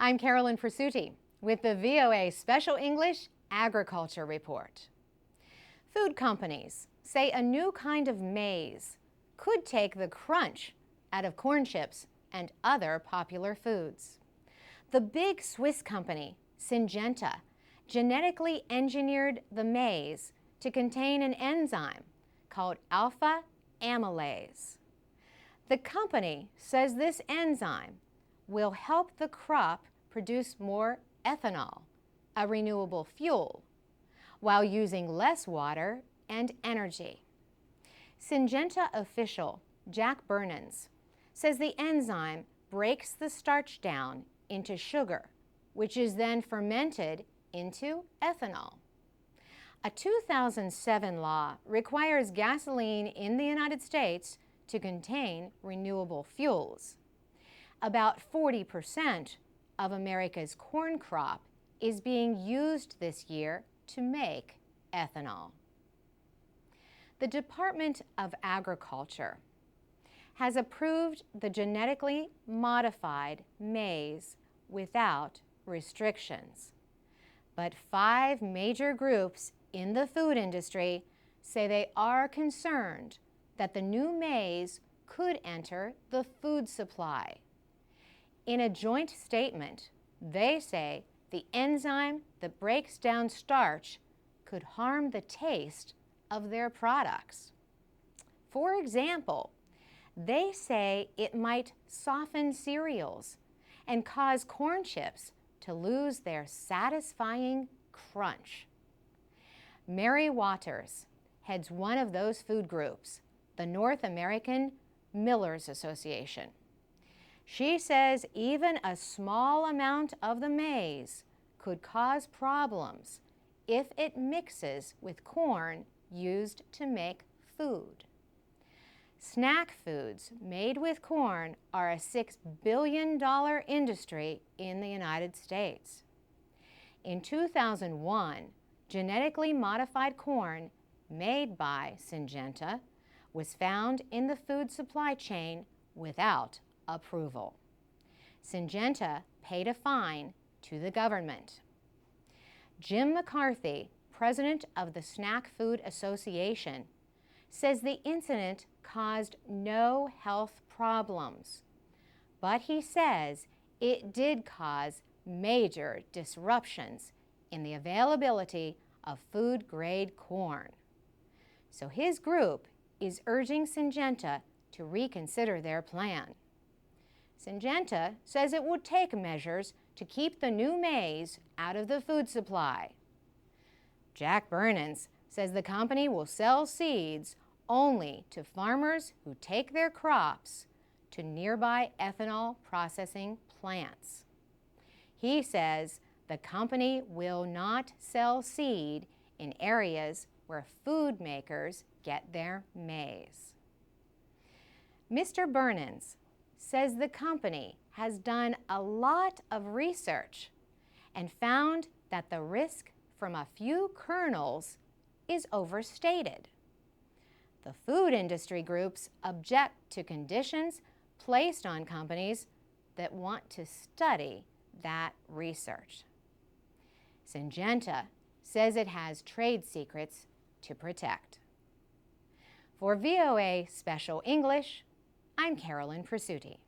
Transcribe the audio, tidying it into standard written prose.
I'm Carolyn Prasuti with the VOA Special English Agriculture Report. Food companies say a new kind of maize could take the crunch out of corn chips and other popular foods. The big Swiss company, Syngenta, genetically engineered the maize to contain an enzyme called alpha amylase. The company says this enzyme will help the crop produce more ethanol, a renewable fuel, while using less water and energy. Syngenta official Jack Burnens says the enzyme breaks the starch down into sugar, which is then fermented into ethanol. A 2007 law requires gasoline in the United States to contain renewable fuels. About 40% of America's corn crop is being used this year to make ethanol. The Department of Agriculture has approved the genetically modified maize without restrictions. But 5 major groups in the food industry say they are concerned that the new maize could enter the food supply. In a joint statement, they say the enzyme that breaks down starch could harm the taste of their products. For example, they say it might soften cereals and cause corn chips to lose their satisfying crunch. Mary Waters heads one of those food groups, the North American Millers Association. She says even a small amount of the maize could cause problems if it mixes with corn used to make food. Snack foods made with corn are a $6 billion industry in the United States. In 2001, genetically modified corn made by Syngenta was found in the food supply chain without approval. Syngenta paid a fine to the government. Jim McCarthy, president of the Snack Food Association, says the incident caused no health problems, but he says it did cause major disruptions in the availability of food-grade corn. So his group is urging Syngenta to reconsider their plan. Syngenta says it would take measures to keep the new maize out of the food supply. Jack Burnens says the company will sell seeds only to farmers who take their crops to nearby ethanol processing plants. He says the company will not sell seed in areas where food makers get their maize. Mr. Burnens says the company has done a lot of research and found that the risk from a few kernels is overstated. The food industry groups object to conditions placed on companies that want to study that research. Syngenta says it has trade secrets to protect. For VOA Special English, I'm Carolyn Prasuti.